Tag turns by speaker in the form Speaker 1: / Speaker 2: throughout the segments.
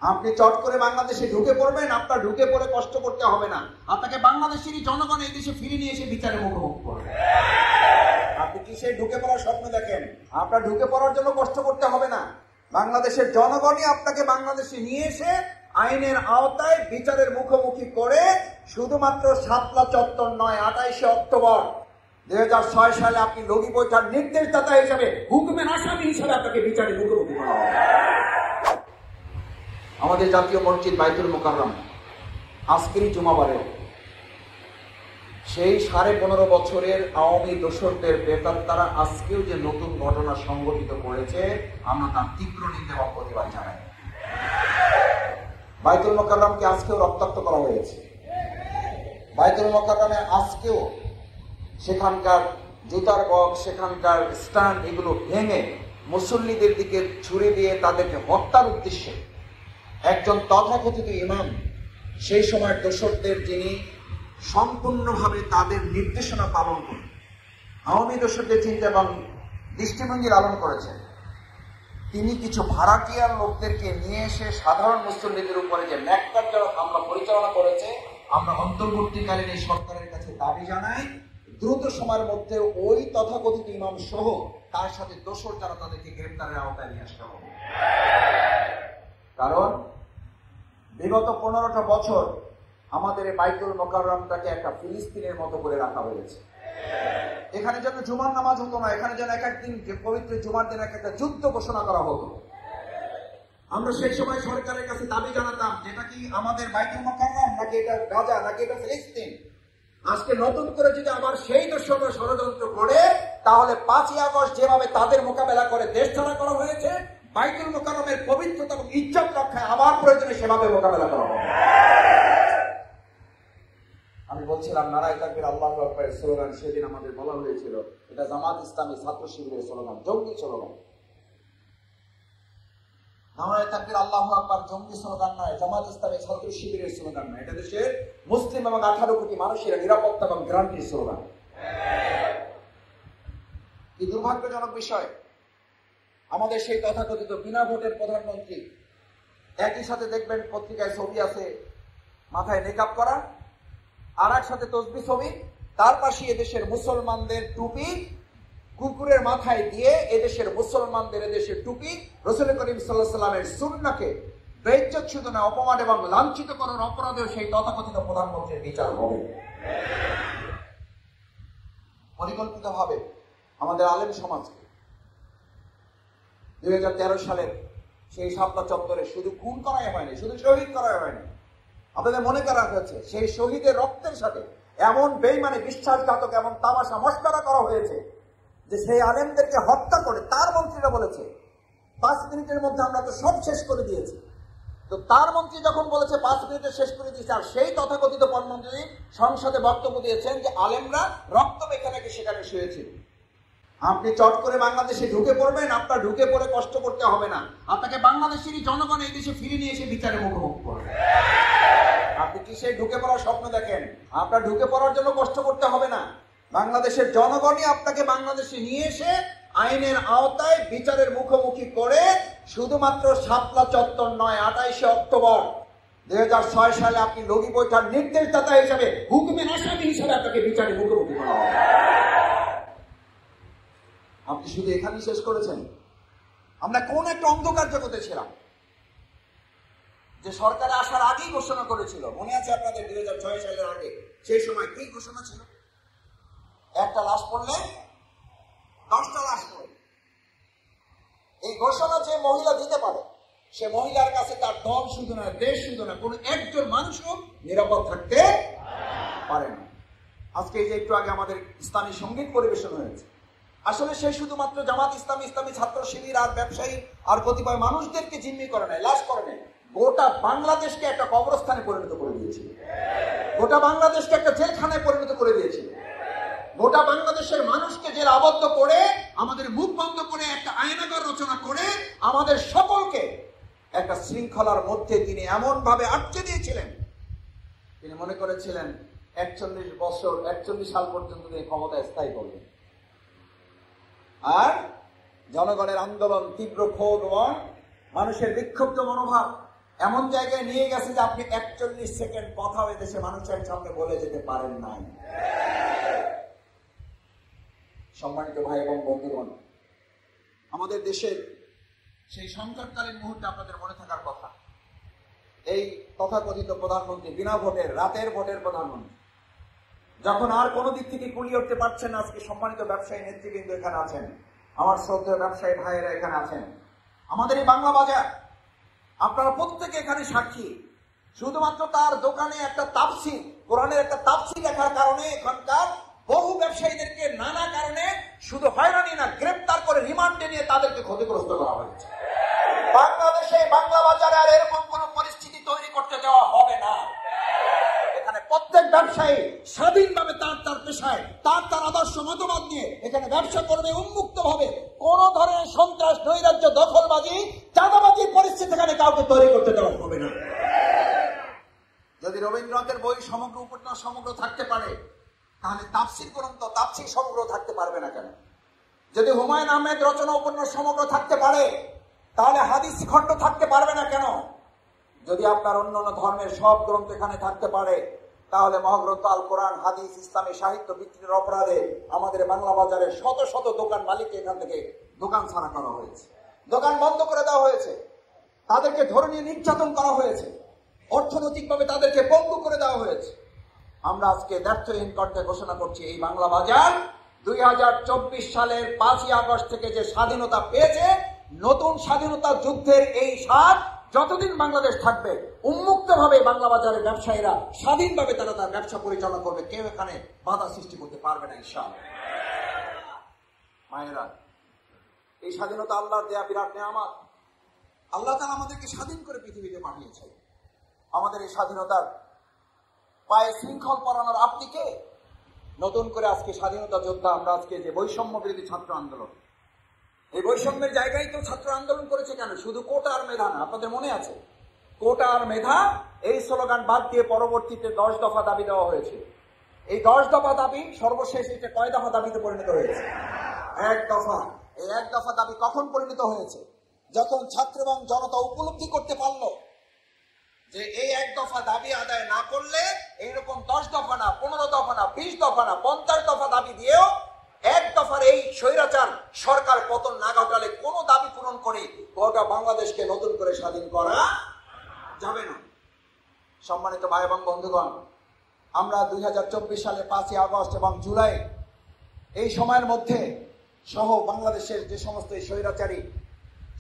Speaker 1: আপনি চট করে বাংলাদেশে ঢুকে পড়বেন, আপনার ঢুকে পড়ে কষ্ট করতে হবে না। আপনাকে বাংলাদেশেরই জনগণ এই দেশে ফিরে নিয়ে এসে বিচারের মুখোমুখি করবে। আপনি কিসে ঢুকে পড়ার স্বপ্ন দেখেন? আপনার ঢুকে পড়ার জন্য কষ্ট করতে হবে না। বাংলাদেশের জনগণই আপনাকে বাংলাদেশে নিয়ে এসে আইনের আওতায় বিচারের মুখোমুখি করে শুধুমাত্র শাপলা চত্বর নয়, 28শে অক্টোবর 2006 সালে আপনি লগি বৈঠার নির্দেশদাতা হিসাবে, হুকুমের আসামি হিসাবে আপনাকে বিচারের মুখোমুখি করা হবে। আমাদের জাতীয় মসজিদ বাইতুল মোকাররম আজকেরই জুমাবারে সেই 15.5 বছরের আওয়ামী দোসরদের প্রেতাত্মারা আজকেও যে নতুন ঘটনা সংঘটিত করেছে, আমরা তার তীব্র নিন্দা এবং প্রতিবাদ জানাই। বাইতুল মোকাররমকে আজকেও রক্তাক্ত করা হয়েছে। বাইতুল মোকাররমে আজকেও সেখানকার জুতার বক্স, সেখানকার স্ট্যান্ড, এগুলো ভেঙে মুসল্লিদের দিকে ছুড়ে দিয়ে তাদেরকে হত্যার উদ্দেশ্যে একজন তথাকথিত ইমাম, সেই সময়ের দোসরদের, যিনি সম্পূর্ণভাবে তাদের নির্দেশনা পালন করে আওয়ামী দোসরদের চিন্তা এবং দৃষ্টিভঙ্গি লালন করেছেন, তিনি কিছু ভাড়াটিয়ার লোকদেরকে নিয়ে এসে সাধারণ মুসল্লিদের উপরে যে ন্যাক্কারজনক হামলা পরিচালনা করেছে, আমরা অন্তর্বর্তীকালীন এই সরকারের কাছে দাবি জানাই দ্রুত সময়ের মধ্যে ওই তথাকথিত ইমাম সহ তার সাথে দোসর যারা, তাদেরকে গ্রেপ্তারের আওতায় নিয়ে আসতে হবে। কারণ বিগত 15টা বছর আমাদের এই বাইতুল মোকাররমটাকে একটা ফিলিস্তিনের মতো করে রাখা হয়েছে। এখানে যেন জুমার নামাজ হতো না, এখানে যেন এক একদিন পবিত্র জুমার দিন একটা যুদ্ধ ঘোষণা করা হতো। আমরা সেই সময় সরকারের কাছে দাবি জানাতাম, যেটা কি আমাদের বাইতুল মোকাররম নাকি এটা গাজা নাকি এটা ফিলিস্তিন? আজকে নতুন করে যদি আবার সেই দর্শকরা ষড়যন্ত্র করে, তাহলে 5ই আগস্ট যেভাবে তাদের মোকাবেলা করে দেশ ছাড়া করা হয়েছে, বাইতুল মোকাররমের পবিত্রতা এবং ইজ্জত রক্ষায় আবার প্রয়োজনে সেভাবে মোকাবেলা করা হবে। আমি বলছিলাম নারায়ে তাকবীর আল্লাহু আকবার স্লোগান সেদিন আমাদের বলা হয়েছিল এটা জামাত ইসলামী ছাত্র শিবিরের স্লোগান, জঙ্গি স্লোগান। নারায়ে তাকবীর আল্লাহু আকবার জঙ্গি স্লোগান নয়, জামাত ইসলামী ছাত্র শিবিরের স্লোগান নয়, এটা দেশের মুসলিম এবং 18 কোটি মানুষের নিরাপত্তা এবং গ্যারান্টির স্লোগান। কি দুর্ভাগ্যজনক বিষয়, আমাদের সেই তথাকথিত বিনা ভোটের প্রধানমন্ত্রী, একই সাথে দেখবেন পত্রিকায় ছবি আছে মাথায় নেকাব করা, আর এক সাথে তসবিহ ছবি, তার পাশে এদেশের মুসলমানদের টুপি কুকুরের মাথায় দিয়ে এদেশের মুসলমানদের এদেশের টুপি রাসূল করিম সাল্লাল্লাহু আলাইহি ওয়াসাল্লামের সুন্নাহকে বেইজ্জত শুধু না, অপমান এবং লাঞ্ছিত করার অপরাধেও সেই তথাকথিত প্রধানমন্ত্রীর বিচার হবে। পরিকল্পিতভাবে আমাদের আলেম সমাজকে 2013 সালের সেই শাপলা চত্বরে শুধু খুন করাই হয়নি, শুধু শহীদ করাই হয়নি, আপনাদের মনে করা হয়েছে সেই শহীদের রক্তের সাথে এমন বেঈমানি, বিশ্বাসঘাতক, এমন তামাশা মশকরা করা হয়েছে যে সেই আলেমদেরকে হত্যা করে তার মন্ত্রীরা বলেছে 5 মিনিটের মধ্যে আমরা তো সব শেষ করে দিয়েছি। তো তার মন্ত্রী যখন বলেছে 5 মিনিটে শেষ করে দিয়েছে, আর সেই তথাকথিত প্রধানমন্ত্রী সংসদে বক্তব্য দিয়েছেন যে আলেমরা রক্ত মেখে নাকি সেখানে শুয়েছিল। আপনি চট করে বাংলাদেশে ঢুকে পড়বেন, আপনার ঢুকে পড়ে কষ্ট করতে হবে না। আপনাকে বাংলাদেশেরই জনগণ এই দেশে ফিরে নিয়ে এসে বিচারের মুখোমুখি করবে। আপনি কিসে ঢুকে পড়ার স্বপ্ন দেখেন? আপনার ঢুকে পড়ার জন্য কষ্ট করতে হবে না। বাংলাদেশের জনগণই আপনাকে বাংলাদেশে নিয়ে এসে আইনের আওতায় বিচারের মুখোমুখি করে শুধুমাত্র শাপলা চত্বর নয়, 28শে অক্টোবর 2006 সালে আপনি লগি বৈঠার নির্দেশদাতা হিসাবে, হুকুমের আসামি হিসাবে আপনাকে বিচারের মুখোমুখি করা হবে। আপনি শুধু এখানেই শেষ করেছেন? আমরা কোন একটা অন্ধকার জগতে ছিলাম যে সরকারে আসার আগেই ঘোষণা করেছিল, মনে আছে আপনাদের 2006 সালের আগে? সেই সময় কি ঘোষণা ছিল? একটা লাশ পড়লে 10টা লাশ পড়ে। এই ঘোষণা যে মহিলা দিতে পারে, সে মহিলার কাছে তার দল শুধু না, দেশ শুধু না, কোন একজন মানুষও নিরাপদ থাকতে পারে না। আজকে এই যে একটু আগে আমাদের ইসলামী সঙ্গীত পরিবেশন হয়েছে, আসলে সে শুধুমাত্র জামাত ইসলামী, ইসলামী ছাত্র শিবির আর ব্যবসায়ী আর কতিপয় মানুষদেরকে জিম্মি করে নেয়, লাশ করে নেয়, গোটা বাংলাদেশকে একটা কবরস্থানে পরিণত করে দিয়েছিল, গোটা বাংলাদেশকে একটা জেলখানায় পরিণত করে দিয়েছিল, গোটা বাংলাদেশের মানুষকে জেলে আবদ্ধ করে, আমাদের মুখ বন্ধ করে, একটা আয়নাগর রচনা করে আমাদের সকলকে একটা শৃঙ্খলার মধ্যে তিনি এমন ভাবে আটকে দিয়েছিলেন, তিনি মনে করেছিলেন 41 সাল পর্যন্ত তিনি ক্ষমতায় স্থায়ী করবেন। আর জনগণের আন্দোলন, তীব্র ক্ষোভ এবং মানুষের বিক্ষুব্ধ মনোভাব এমন জায়গায় নিয়ে গেছে যে আপনি 41 সেকেন্ড কথা দেশে মানুষের সামনে বলে যেতে পারেন নাই। সম্মানিত ভাই এবং বন্ধুগণ, আমাদের দেশের সেই সংকটকালীন মুহূর্তে আপনাদের মনে থাকার কথা, এই তথাকথিত প্রধানমন্ত্রী, বিনা ভোটের, রাতের ভোটের প্রধানমন্ত্রী, যখন আর কোনো দিক থেকে কুলিয়ে উঠতে পারছেন, আজকে সম্মানিত ব্যবসায়ী নেতৃবৃন্দ এখানে আছেন, আমার শ্রদ্ধেয় ব্যবসায়ী ভাইয়েরা এখানে আছেন, আমাদের এই বাংলা বাজার, আপনারা প্রত্যেকে এখানে সাক্ষী। শুধুমাত্র তার দোকানে একটা তাফসীর, কোরআনের একটা তাফসীর লেখার কারণে এখানকার বহু ব্যবসায়ীদেরকে নানা কারণে শুধু হয়রানি না, গ্রেপ্তার করে রিমান্ডে নিয়ে তাদেরকে ক্ষতিগ্রস্ত করা হয়েছে। বাংলাদেশে বাংলা বাজারে আর এরকম কোন পরিস্থিতি তৈরি করতে দেওয়া হবে না। এখানে প্রত্যেক ব্যবসায়ী স্বাধীনভাবে তার তার পেশায় তার তার আদর্শ মতবাদ নিয়ে এখানে ব্যবসা করবে উন্মুক্ত ভাবে। কোন ধরনের সন্ত্রাস, নৈরাজ্য, দখলবাজি, চাঁদাবাজির পরিস্থিতি এখানে কাউকে তৈরি করতে দেওয়া হবে না। যদি রবীন্দ্রনাথের বই সমগ্র উপন্যাস সমগ্র থাকতে পারে, তাহলে তাফসীর গ্রন্থ, তাফসীর সমগ্র থাকতে পারবে না কেন? যদি হুমায়ুন আহমেদ রচনা উপন্যাস সমগ্র থাকতে পারে, তাহলে হাদিস খণ্ড থাকতে পারবে না কেন? যদি আপনার অন্যান্য ধর্মের সব গ্রন্থ এখানে থাকতে পারে, তাহলে মহাগ্রন্থ আল কোরআন, হাদিস, ইসলামী সাহিত্য বিক্রির অপরাধে আমাদের বাংলা বাজারে শত শত দোকান মালিককে এখান থেকে দোকান ছাড়া করা হয়েছে, দোকান বন্ধ করে দেওয়া হয়েছে, তাদেরকে ধরে নিয়ে নির্যাতন করা হয়েছে, অর্থনৈতিকভাবে তাদেরকে পঙ্গু করে দেওয়া হয়েছে। আমরা আজকে দ্ব্যর্থহীন কণ্ঠে ঘোষণা করছি, এই বাংলা বাজার 2024 সালের 5ই আগস্ট থেকে যে স্বাধীনতা পেয়েছে, নতুন স্বাধীনতা যুদ্ধের এই স্বাদ যতদিন বাংলাদেশ থাকবে, উন্মুক্ত ভাবে বাংলা বাজারের ব্যবসায়ীরা স্বাধীনভাবে তারা তার ব্যবসা পরিচালনা করবে, কেউ এখানে বাধা সৃষ্টি করতে পারবে না ইনশাআল্লাহ। মায়েরা, এই স্বাধীনতা আল্লাহর দেয়া বিরাট নেয়ামত। আল্লাহ তাআলা আমাদেরকে স্বাধীন করে পৃথিবীতে পাঠিয়েছে। আমাদের এই স্বাধীনতার পায়ে শৃঙ্খল পরানোর আপনি কে? নতুন করে আজকে স্বাধীনতা যোদ্ধা আমরা আজকে যে বৈষম্য বিরোধী ছাত্র আন্দোলন, এই বৈষম্যের জায়গায় তো ছাত্র আন্দোলন করেছে কেন? শুধু কোটা আর মেধা না, আপনাদের মনে আছে কোটা আর মেধা এই স্লোগান বাদ দিয়ে পরবর্তীতে 10 দফা দাবি দেওয়া হয়েছে। এই 10 দফা দাবি সর্বশেষ এটা কয় দফা দাবিতে পরিণত হয়েছে? 1 দফা। এই 1 দফা দাবি কখন পরিণত হয়েছে? যখন ছাত্র এবং জনতা উপলব্ধি করতে পারলো যে এই 1 দফা দাবি আদায় না করলে এইরকম 10 দফা না, 15 দফা না, 20 দফা না, 50 দফা দাবি দিয়েও 1 দফার এই স্বৈরাচার সরকার পতন না ঘটালে কোন দাবি পূরণ করে গোটা বাংলাদেশকে নতুন করে স্বাধীন করা যাবে না। সম্মানিত ভাই এবং বন্ধুগণ, আমরা 2024 সালে 5ই আগস্ট এবং জুলাই এই সময়ের মধ্যে সহ বাংলাদেশের যে সমস্ত স্বৈরাচারী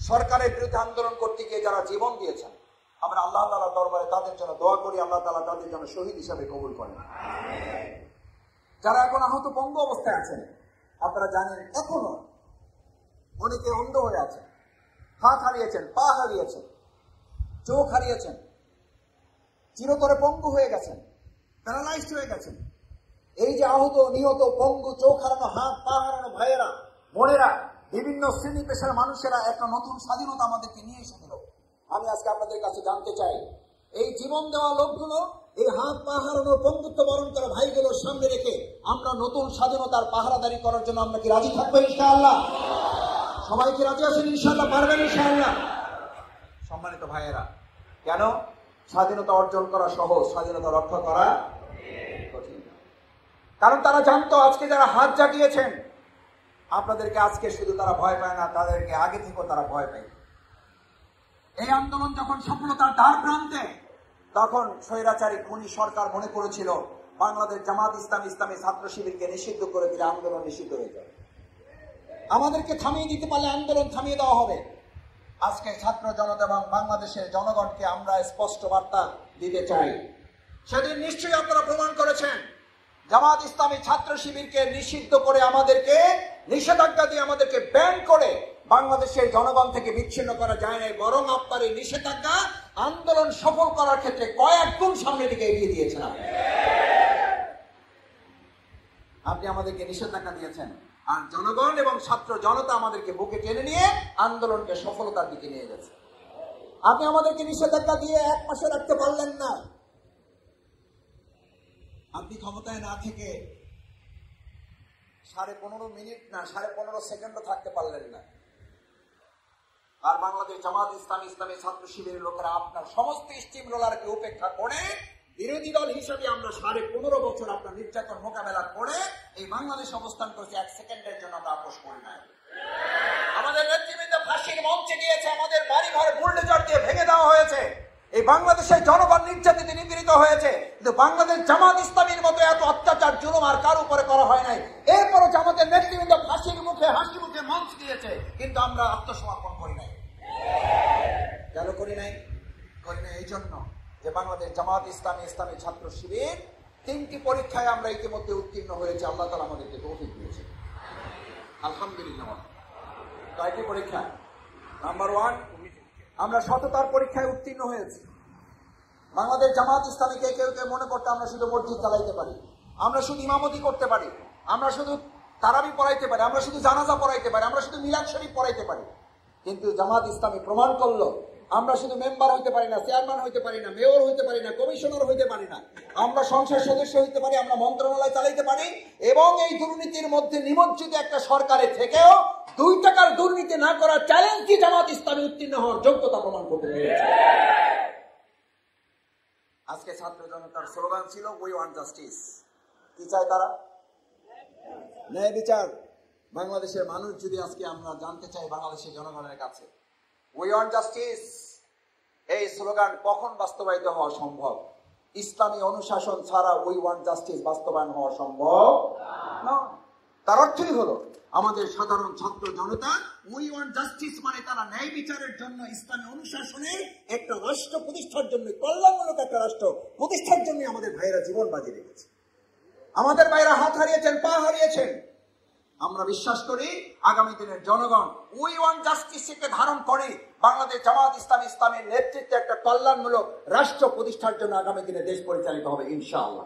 Speaker 1: সরকারের বিরুদ্ধে আন্দোলন করতে গিয়ে যারা জীবন দিয়েছেন, আমরা আল্লাহ তাআলার দরবারে তাদের জন্য দোয়া করি, আল্লাহ তাআলা তাদের জন্য শহীদ হিসাবে কবুল করেন। যারা এখন আহত পঙ্গু অবস্থায় আছেন, আপনারা জানেন এখনো অনেকে অন্ধ হয়ে আছেন, হাত হারিয়েছেন, পা হারিয়েছেন, চোখ হারিয়েছেন, চিরতরে পঙ্গু হয়ে গেছেন, প্যারালাইজড হয়ে গেছেন। এই যে আহত, নিহত, পঙ্গু, চোখ হারানো, হাত পা হারানো ভাইয়েরা, বোনেরা, বিভিন্ন শ্রেণী পেশার মানুষেরা একটা নতুন স্বাধীনতা আমাদেরকে নিয়ে এসে দিল। আমি আজকে আপনাদের কাছে জানতে চাই, এই জীবন দেওয়া লোকগুলো, এই হাত পা হারানো, পঙ্গুত্ব বরণ করা ভাইগুলোর সামনে রেখে আমরা নতুন স্বাধীনতার পাহারাদারি করার জন্য আমরা কি রাজি থাকবো ইনশাআল্লাহ? সবাই কি রাজি আছেন ইনশাআল্লাহ? পারবেন ইনশাআল্লাহ? সম্মানিত ভাইয়েরা, কেন স্বাধীনতা অর্জন করা সহজ, স্বাধীনতা রক্ষা করা কঠিন? কারণ তারা জানতো আজকে যারা হাত জাগিয়েছেন আপনাদেরকে আজকে শুধু তারা ভয় পায় না, তাদেরকে আগে থেকেও তারা ভয় পায়। এই আন্দোলন যখন সফলতার দ্বার প্রান্তে, তখন স্বৈরাচারী খুনি সরকার মনে করেছিল বাংলাদেশ জামাত ইসলামী, ইসলামী ছাত্র শিবিরকে নিষিদ্ধ করে দিলে আন্দোলন নিষিদ্ধ হয়ে যাবে, আমাদেরকে থামিয়ে দিতে পারলে আন্দোলন থামিয়ে দেওয়া হবে। আজকে ছাত্র জনতা এবং বাংলাদেশের জনগণকে আমরা স্পষ্ট বার্তা দিতে চাই। সেদিন নিশ্চয়ই আপনারা প্রমাণ করেছেন জামাত ইসলামী ছাত্র শিবিরকে নিষিদ্ধ করে, আমাদেরকে নিষেধাজ্ঞা দিয়ে, আমাদেরকে ব্যান করে বাংলাদেশের জনগণ থেকে বিচ্ছিন্ন করা যায় নাই, বরং আপনার এই নিষেধাজ্ঞা আন্দোলন সফল করার ক্ষেত্রে কয়েক গুণ সামনের দিকে এগিয়ে দিয়েছেন। আপনি আমাদেরকে নিষেধাজ্ঞা দিয়েছেন, আর জনগণ এবং ছাত্র জনতা আমাদেরকে বুকে টেনে নিয়ে আন্দোলনকে সফলতার দিকে নিয়ে গেছে। আপনি আমাদেরকে নিষেধাজ্ঞা দিয়ে 1 মাসে রাখতে পারলেন না। আপনি ক্ষমতায় না থেকে 15.5 মিনিট না, 15.5 সেকেন্ডও থাকতে পারলেন না। আর বাংলাদেশ জামাত ইসলামী, ইসলামী ছাত্র শিবিরের লোকেরা আপনার সমস্ত স্টিম রোলারকে উপেক্ষা করে বিরোধী দল হিসেবে আমরা 15.5 বছর আপনার নির্যাতন মোকাবেলা করে এই বাংলাদেশ অবস্থান করেছি, 1 সেকেন্ডের জন্য আমরা আপোষ করি নাই। আমাদের নেতৃবৃন্দ ফাঁসির মঞ্চে গিয়েছে, আমাদের বাড়ি ঘর বুলডোজার দিয়ে ভেঙে দেওয়া হয়েছে, এই বাংলাদেশের জনগণ নির্যাতিত নিপীড়িত হয়েছে, কিন্তু বাংলাদেশ জামাত ইসলামীর মতো এত অত্যাচার জুলুম আর কার উপরে করা হয় নাই। এরপরও জামাতের নেতৃবৃন্দ ফাঁসির মুখে হাসি মুখে মঞ্চ দিয়েছে, কিন্তু আমরা আত্মসমর্পণ করি নাই। কেন করি নাই? করি নাই এই জন্য যে বাংলাদেশ জামাত ইসলামী, ইসলামী ছাত্র শিবির 3টি পরীক্ষায় আমরা ইতিমধ্যে উত্তীর্ণ হয়েছে। আল্লাহ তাআলা আমাদেরকে তৌফিক দিয়েছে, আলহামদুলিল্লাহ। কয়টি পরীক্ষা? নাম্বার 1, আমরা সততার পরীক্ষায় উত্তীর্ণ হয়েছি। বাংলাদেশ জামাত ইসলামীকে কেউ কেউ মনে করতে আমরা শুধু মসজিদ চালাইতে পারি, আমরা শুধু ইমামতি করতে পারি, আমরা শুধু তারাবি পড়াইতে পারি, আমরা শুধু জানাজা পড়াইতে পারি, আমরা শুধু মিলাদ শরীফ পড়াইতে পারি। কিন্তু জামাত ইসলামী প্রমাণ করলো আমরা শুধু মেম্বার হইতে পারি না, চেয়ারম্যান হইতে পারি না, মেয়র হইতে পারি না, কমিশনার হইতে পারি না, আমরা সংসদ সদস্য হইতে পারি, আমরা মন্ত্রণালয় চালাইতে পারি, এবং এই দুর্নীতির মধ্যে নিমজ্জিত একটা সরকারে থেকেও 2 টাকার দুর্নীতি না করার চ্যালেঞ্জটি জামাত ইসলামী উত্তীর্ণ হওয়ার যোগ্যতা প্রমাণ করতে পেরেছে। আজকে ছাত্র জনতার স্লোগান ছিল উই ওয়ান্ট জাস্টিস। কি চায় তারা? ন্যায় বিচার। বাংলাদেশের মানুষ যদি আজকে আমরা জানতে চাই বাংলাদেশের জনগণের কাছে উই ওয়ান্ট জাস্টিস, এই স্লোগান কখন বাস্তবায়িত হওয়া সম্ভব? ইসলামী অনুশাসন ছাড়া উই ওয়ান্ট জাস্টিস বাস্তবায়ন হওয়া সম্ভব না। তার অর্থই হলো আমাদের সাধারণ ছাত্র জনতা উই ওয়ান্ট জাস্টিস মানে তারা ন্যায় বিচারের জন্য, ইসলামী অনুশাসনের একটা রাষ্ট্র প্রতিষ্ঠার জন্য, কল্যাণমূলক একটা রাষ্ট্র প্রতিষ্ঠার জন্য আমাদের ভাইয়েরা জীবন বাজি রেখেছে, আমাদের ভাইয়েরা হাত হারিয়েছেন, পা হারিয়েছেন। আমরা বিশ্বাস করি আগামী দিনের জনগণ উই ওয়ান্ট জাস্টিসকে ধারণ করে বাংলাদেশ জামাত ইসলামী, ইসলামের নেতৃত্বে একটা কল্যাণমূলক রাষ্ট্র প্রতিষ্ঠার জন্য আগামী দিনে দেশ পরিচালিত হবে ইনশাআল্লাহ।